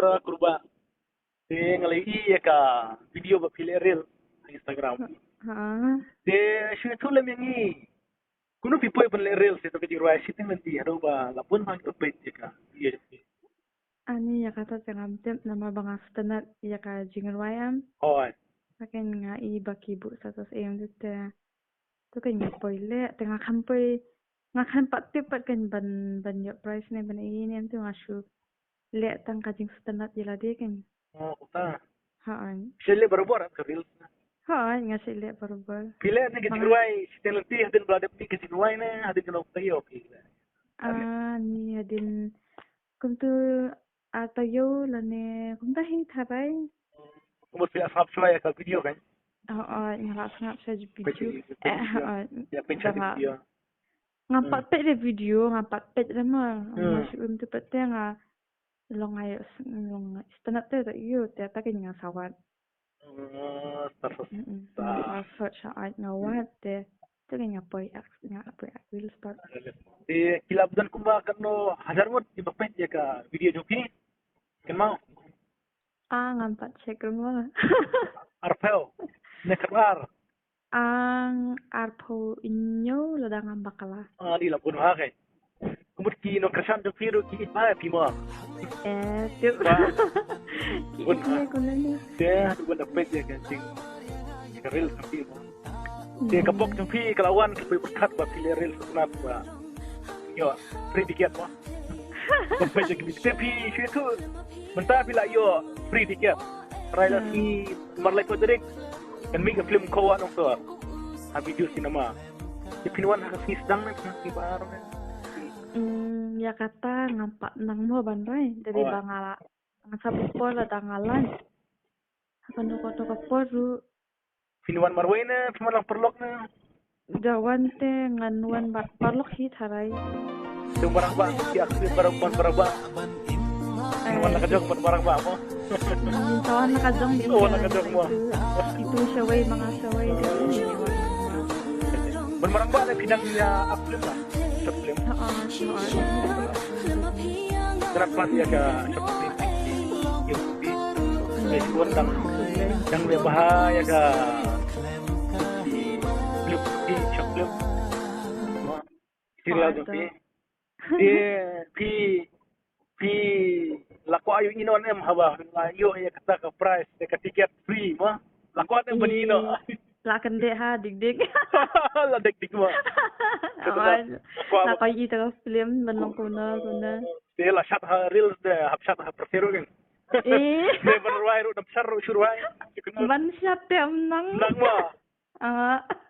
dora kurba. De ngalai ya ka video ba pile reel Instagram. De shu le mengi. Kuno pipoy ban le reel se to ke jirwa siting nanti hado ba lapun ha to page ka. Iya. Ani ya kata jangan tem nama bang afternet ya ka jingle wayam. Oh. Makin nga i bakibu satu em dute. Tu kan nga poile tengah kampoy nga kan patip pat kan ban yo price ne ban ini tu nga shu le tang ka jing afternet ila de kan. Oh, ta. Haan. Shele barabar ka reels. Haan nga sile barbar. Pile ne ke jirwa siting nanti hadin bladep ni ke jirwa ne hadin kena tayo okay. Ni hadin kuntu atayo lane kunta hi tharai. Umur pila sab shwaya ka video kan. Nga ngap sa video. Ya pencet video. Ngapat pet de video, ngapat pet lama. Masuk tu pet nga long ayo long stanat te yo te ta kin nga sawat. Search ay ngawat te te nga poi nga poi will start. Kilab dan kumba kano hazar mot di bapet ya ka video joki. Kan mau. Ngampat check rumah. Arpel. Nekar. Ang arpo inyo ladang bakala. Di lapun ha kai. Kumut ki no krasan jo firu ki pa pi mo. Tu. Ki kuno ni. Dia tu bapet ya kan sing. Karel tapi mo. Dia kapok jo fi kalawan ki berkat ba pile rel sunat ba. Yo, free tiket mo. Bapet ki tapi itu mentah bila yo free tiket. Raya si marlai ko direct. Kan mi ka film ko anong to. Ha video cinema. Di pinuan ha si sedang na si bar. Ya kata ngampak nang mo banrai dari bangala. Ang sabi po la dangalan. Kano ko to kaporu. Pinuan marway na, pinuan perlok na. Jawan te nganuan parlok hit haray. Yung barang ba si aktif barang ba. Pinuan nakajok barang ba mo. Tawan nakajong din. Nakajok mo. Itu syaway mga syaway. Barang ba na pinang niya upload na. Shoplim. Kenapa dia ke Shoplim? Yung buwan yang dia bahaya ke Shoplim. Serial tu pi laku ayu inon em hawa ayu ya kata ke price ke tiket free mah laku ada bani ino lakan dek ha dik la dik mah laku ayu itu film benong kuna dia la shat ha reels de hab shat ha preferu kan ne berwai ru dapsar ru surwai ban shat tem nang mah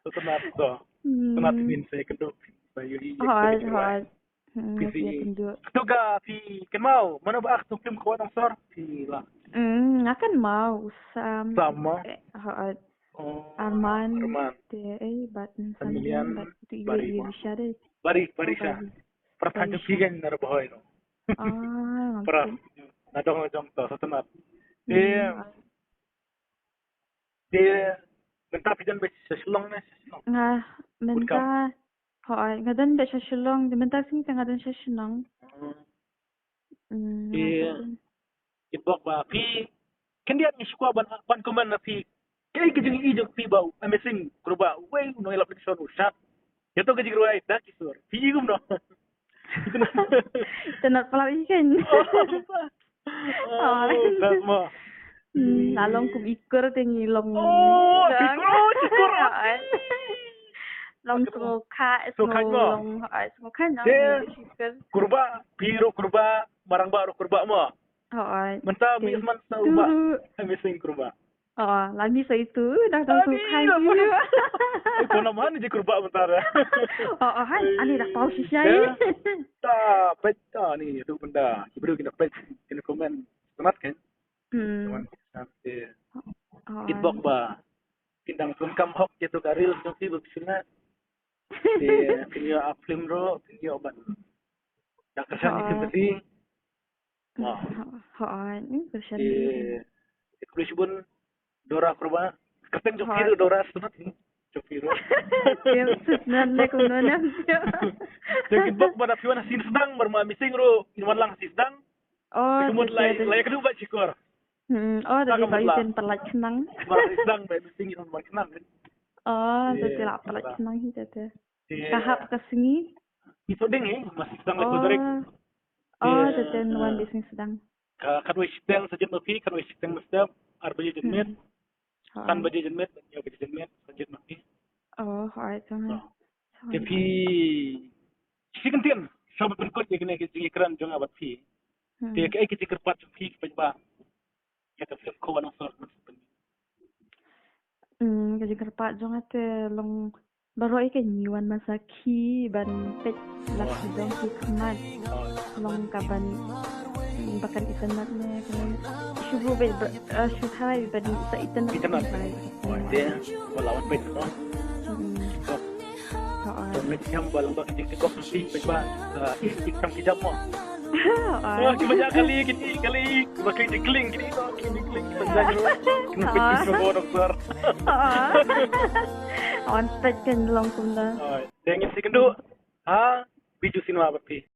tenat to Hmm. tenat min saya kedok saya hard tu ga fi kan mau mana ba aktu film ko ang sor fi la akan mau sama Arman te batin Samilian bari pertanyaan bigan na bahoy no para nadong to sa tenat dia mentah pidan be seslong na menta ngadan be shilong menta sing ngadan shinong ibok ba fi kendian ni skwa ban kuman na fi kay kijing ijok fi ba amazing gruba way no ila application usat yato kijing ruai da kisur fi gum no tenat pala ikan mo lalong kum ikur tengilong ikur long smokan kurba piro kurba barang baru kurba mo mentah mi man sa uba amazing kurba lagi sa itu dah sukan ko naman di kurba mentara ani dah pau sisai ta peta ni itu benda ibru kena pet kena komen semat kan kitbok ba pindang sungkam hok gitu karil joki bersina video film ro video ban dak kesan itu tadi ini kesan itu pun dora kurba keteng joki dora sunat joki ro nan ne kuno nan kitbok ba da fiwan sin sedang berma mising ro inwan lang sin sedang Oh, Kemudian lay kedua baca syukur. Oh, dari Sangat bayu mutlak. dan pelat senang. Marah sedang baik tinggi sama kenang kan. Oh, Iya, jadi lah pelat iya. senang itu. Iya. Kahap ke sini. Itu ding masih sedang Oh. lepas dari. Oh, Iya. jadi nuan bisnis sedang. Kadoi sidang saja mafi, kadoi sidang mesti arbaja jenmet, kan baja jenmet, ya baja jenmet saja mafi. Oh, alright, jangan. Tapi si kentian, siapa berikut yang kena kita keran jangan abad fi. Dia kayak kita kerpat fi pejba. Ya tapi kawan asal. Gaji kerpat jangan long baru ikan nyuan masaki ban pet lak dong ki kemat long kaban bahkan internet nya kan syubu be syuhai ban sa internet Internet. Oh dia lawan pet no. Jangan jam balang bak kita kok fi pejba. Ikam kijam mo. Oh, banyak kali pakai jengkling gini kok, jengkling penjajah. Kenapa itu semua dokter? On pet kan long kumda. Oh, dengan si kendu, biju sinwa bapi.